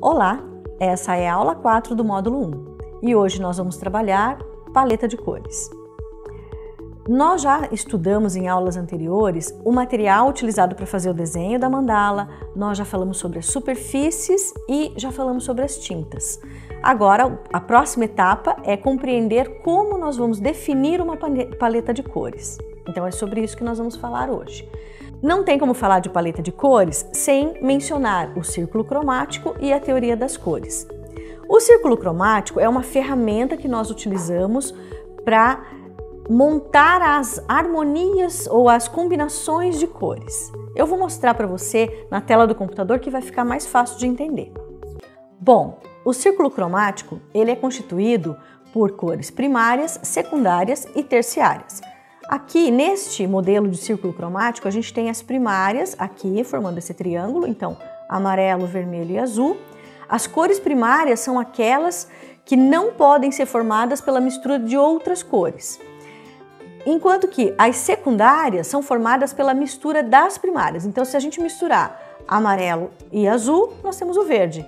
Olá, essa é a aula 4 do módulo 1 e hoje nós vamos trabalhar paleta de cores. Nós já estudamos em aulas anteriores o material utilizado para fazer o desenho da mandala, nós já falamos sobre as superfícies e já falamos sobre as tintas. Agora, a próxima etapa é compreender como nós vamos definir uma paleta de cores. Então é sobre isso que nós vamos falar hoje. Não tem como falar de paleta de cores sem mencionar o círculo cromático e a teoria das cores. O círculo cromático é uma ferramenta que nós utilizamos para montar as harmonias ou as combinações de cores. Eu vou mostrar para você na tela do computador que vai ficar mais fácil de entender. Bom, o círculo cromático ele é constituído por cores primárias, secundárias e terciárias. Aqui, neste modelo de círculo cromático, a gente tem as primárias aqui, formando esse triângulo, então, amarelo, vermelho e azul. As cores primárias são aquelas que não podem ser formadas pela mistura de outras cores. Enquanto que as secundárias são formadas pela mistura das primárias. Então, se a gente misturar amarelo e azul, nós temos o verde.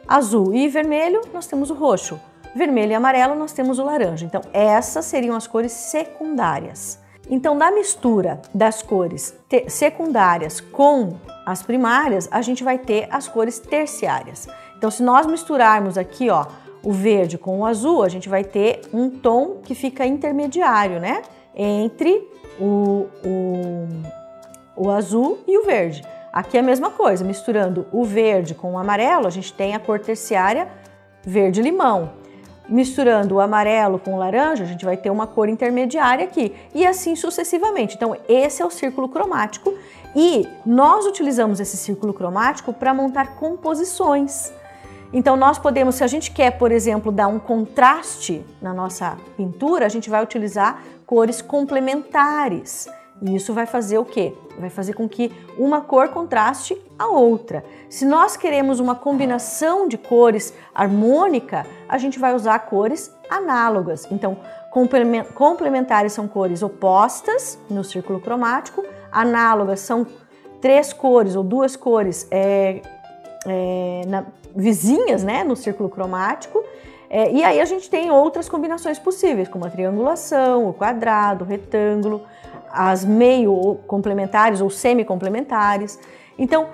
Azul e vermelho, nós temos o roxo. Vermelho e amarelo, nós temos o laranja. Então, essas seriam as cores secundárias. Então, da mistura das cores secundárias com as primárias, a gente vai ter as cores terciárias. Então, se nós misturarmos aqui, ó, o verde com o azul, a gente vai ter um tom que fica intermediário, né? Entre o azul e o verde. Aqui é a mesma coisa, misturando o verde com o amarelo, a gente tem a cor terciária verde-limão. Misturando o amarelo com o laranja, a gente vai ter uma cor intermediária aqui e assim sucessivamente. Então, esse é o círculo cromático e nós utilizamos esse círculo cromático para montar composições. Então, nós podemos, se a gente quer, por exemplo, dar um contraste na nossa pintura, a gente vai utilizar cores complementares. E isso vai fazer o quê? Vai fazer com que uma cor contraste a outra. Se nós queremos uma combinação de cores harmônica, a gente vai usar cores análogas. Então, complementares são cores opostas no círculo cromático, análogas são três cores ou duas cores vizinhas, né, no círculo cromático. E aí a gente tem outras combinações possíveis, como a triangulação, o quadrado, o retângulo, as meio complementares ou semi-complementares. Então,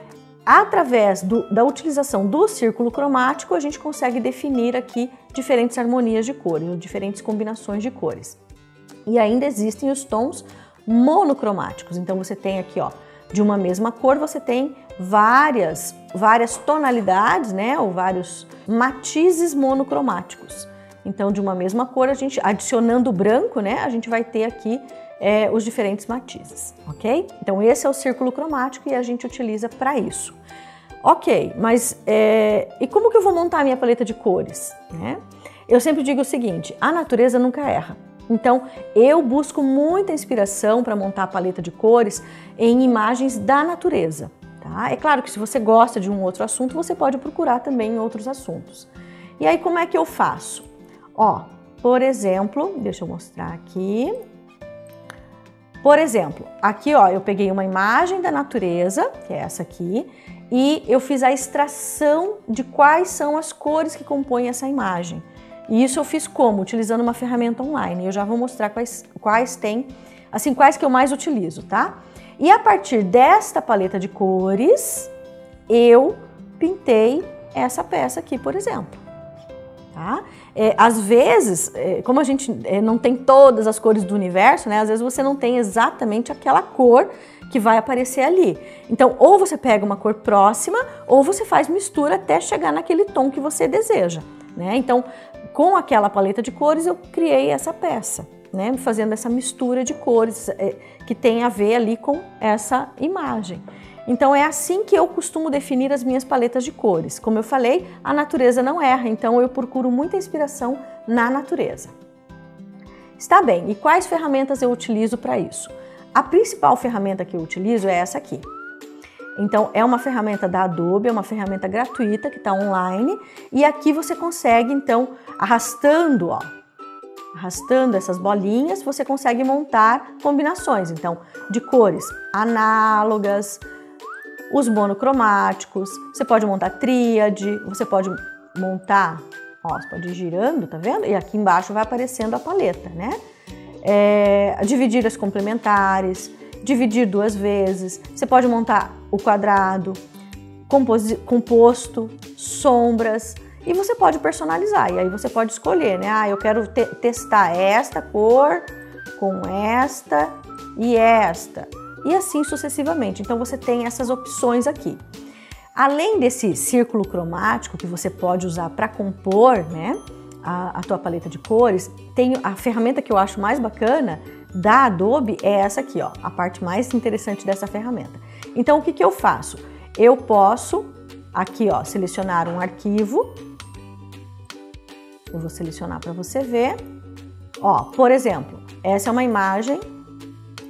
através da utilização do círculo cromático, a gente consegue definir aqui diferentes harmonias de cores, ou diferentes combinações de cores. E ainda existem os tons monocromáticos. Então, você tem aqui, ó, de uma mesma cor, você tem várias tonalidades, né, ou vários matizes monocromáticos. Então, de uma mesma cor, a gente adicionando o branco, né, a gente vai ter aqui os diferentes matizes, ok? Então, esse é o círculo cromático e a gente utiliza para isso. Ok, mas e como que eu vou montar a minha paleta de cores, né? Eu sempre digo o seguinte, a natureza nunca erra. Então, eu busco muita inspiração para montar a paleta de cores em imagens da natureza, tá? É claro que se você gosta de um outro assunto, você pode procurar também em outros assuntos. E aí, como é que eu faço? Ó, por exemplo, deixa eu mostrar aqui. Por exemplo, aqui ó, eu peguei uma imagem da natureza, que é essa aqui, e eu fiz a extração de quais são as cores que compõem essa imagem. E isso eu fiz como? Utilizando uma ferramenta online. Eu já vou mostrar quais tem, assim, quais que eu mais utilizo, tá? E a partir desta paleta de cores, eu pintei essa peça aqui, por exemplo. Tá? Às vezes, como a gente não tem todas as cores do universo, né? Às vezes você não tem exatamente aquela cor que vai aparecer ali. Então, ou você pega uma cor próxima, ou você faz mistura até chegar naquele tom que você deseja, né? Então, com aquela paleta de cores, eu criei essa peça, né? Fazendo essa mistura de cores que tem a ver ali com essa imagem. Então, é assim que eu costumo definir as minhas paletas de cores. Como eu falei, a natureza não erra, então eu procuro muita inspiração na natureza. Está bem, e quais ferramentas eu utilizo para isso? A principal ferramenta que eu utilizo é essa aqui. Então, é uma ferramenta da Adobe, é uma ferramenta gratuita que está online, e aqui você consegue, então, arrastando essas bolinhas, você consegue montar combinações, então, de cores análogas, os monocromáticos, você pode montar tríade, você pode montar, ó, você pode ir girando, tá vendo? E aqui embaixo vai aparecendo a paleta, né? Dividir as complementares, dividir 2 vezes, você pode montar o quadrado, composto, sombras, e você pode personalizar, e aí você pode escolher, né? Ah, eu quero testar esta cor com esta e esta, e assim sucessivamente. Então você tem essas opções aqui. Além desse círculo cromático que você pode usar para compor, né, a tua paleta de cores, tem a ferramenta que eu acho mais bacana da Adobe é essa aqui, ó, a parte mais interessante dessa ferramenta. Então o que eu faço? Eu posso aqui, ó, selecionar um arquivo. Eu vou selecionar para você ver. Ó, por exemplo, essa é uma imagem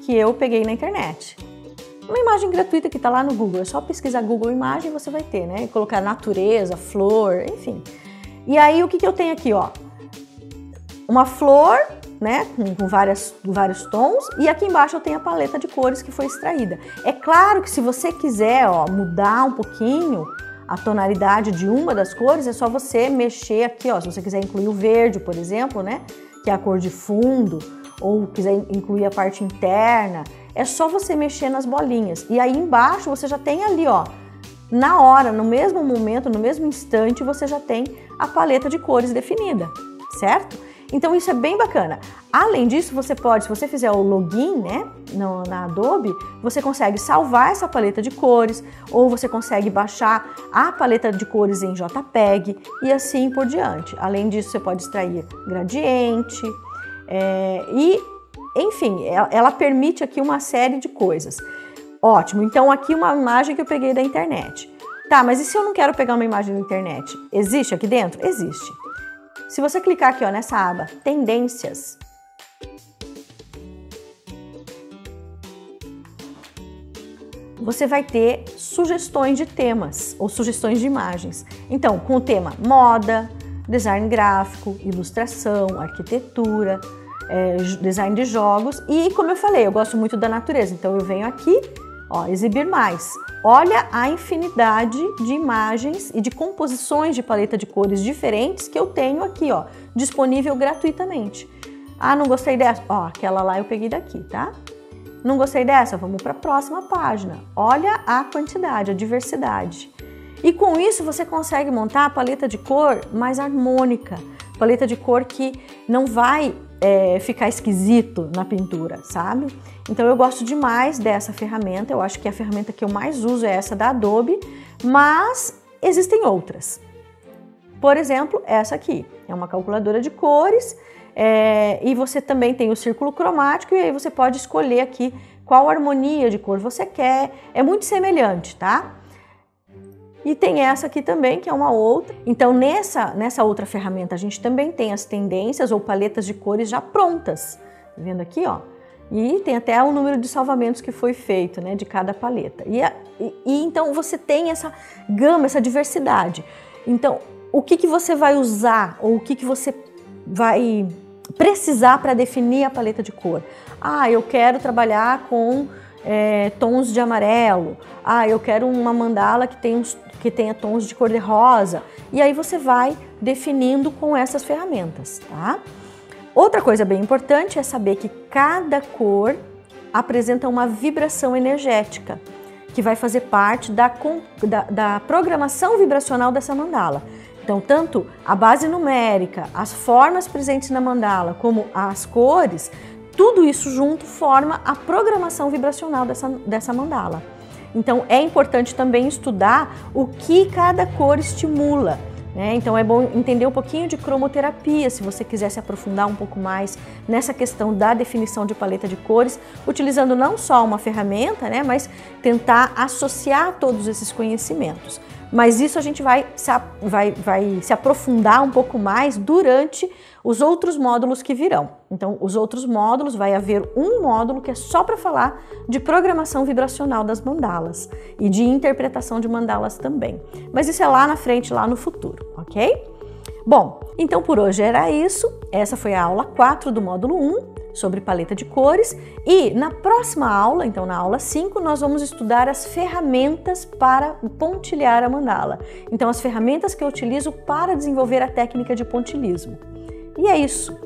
que eu peguei na internet. Uma imagem gratuita que está lá no Google. É só pesquisar Google Imagem e você vai ter, né? E colocar natureza, flor, enfim. E aí o que eu tenho aqui, ó? Uma flor, né? Com vários tons. E aqui embaixo eu tenho a paleta de cores que foi extraída. É claro que se você quiser, ó, mudar um pouquinho a tonalidade de uma das cores, é só você mexer aqui, ó. Se você quiser incluir o verde, por exemplo, né? Que é a cor de fundo, ou quiser incluir a parte interna, é só você mexer nas bolinhas. E aí embaixo você já tem ali, ó, na hora, no mesmo momento, no mesmo instante, você já tem a paleta de cores definida, certo? Então isso é bem bacana. Além disso, você pode, se você fizer o login, né, na Adobe, você consegue salvar essa paleta de cores, ou você consegue baixar a paleta de cores em JPEG e assim por diante. Além disso, você pode extrair gradiente, enfim, ela permite aqui uma série de coisas. Ótimo, então aqui uma imagem que eu peguei da internet. Tá, mas e se eu não quero pegar uma imagem da internet? Existe aqui dentro? Existe. Se você clicar aqui, ó, nessa aba Tendências, você vai ter sugestões de temas ou sugestões de imagens. Então, com o tema moda, design gráfico, ilustração, arquitetura, design de jogos e, como eu falei, eu gosto muito da natureza, então eu venho aqui, ó, exibir mais. Olha a infinidade de imagens e de composições de paleta de cores diferentes que eu tenho aqui, ó, disponível gratuitamente. Ah, não gostei dessa? Ó, aquela lá eu peguei daqui, tá? Não gostei dessa? Vamos para a próxima página. Olha a quantidade, a diversidade. E com isso você consegue montar a paleta de cor mais harmônica, paleta de cor que não vai ficar esquisito na pintura, sabe? Então eu gosto demais dessa ferramenta, eu acho que a ferramenta que eu mais uso é essa da Adobe, mas existem outras. Por exemplo, essa aqui, é uma calculadora de cores, e você também tem o círculo cromático, e aí você pode escolher aqui qual harmonia de cor você quer, é muito semelhante, tá? E tem essa aqui também, que é uma outra. Então, nessa outra ferramenta, a gente também tem as tendências ou paletas de cores já prontas. Tá vendo aqui, ó? E tem até o número de salvamentos que foi feito, né, de cada paleta. E então, você tem essa gama, essa diversidade. Então, o que você vai usar ou o que você vai precisar para definir a paleta de cor? Ah, eu quero trabalhar com tons de amarelo. Ah, eu quero uma mandala que tenha tons de cor de rosa. E aí você vai definindo com essas ferramentas, tá? Outra coisa bem importante é saber que cada cor apresenta uma vibração energética, que vai fazer parte da programação vibracional dessa mandala. Então, tanto a base numérica, as formas presentes na mandala, como as cores, tudo isso junto forma a programação vibracional dessa mandala. Então, é importante também estudar o que cada cor estimula, né? Então, é bom entender um pouquinho de cromoterapia, se você quiser se aprofundar um pouco mais nessa questão da definição de paleta de cores, utilizando não só uma ferramenta, né, mas tentar associar todos esses conhecimentos. Mas isso a gente vai se aprofundar um pouco mais durante os outros módulos que virão. Então, os outros módulos, vai haver um módulo que é só para falar de programação vibracional das mandalas e de interpretação de mandalas também. Mas isso é lá na frente, lá no futuro, ok? Bom, então por hoje era isso. Essa foi a aula 4 do módulo 1. sobre paleta de cores, e na próxima aula, então na aula 5, nós vamos estudar as ferramentas para pontilhar a mandala. Então, as ferramentas que eu utilizo para desenvolver a técnica de pontilhismo. E é isso!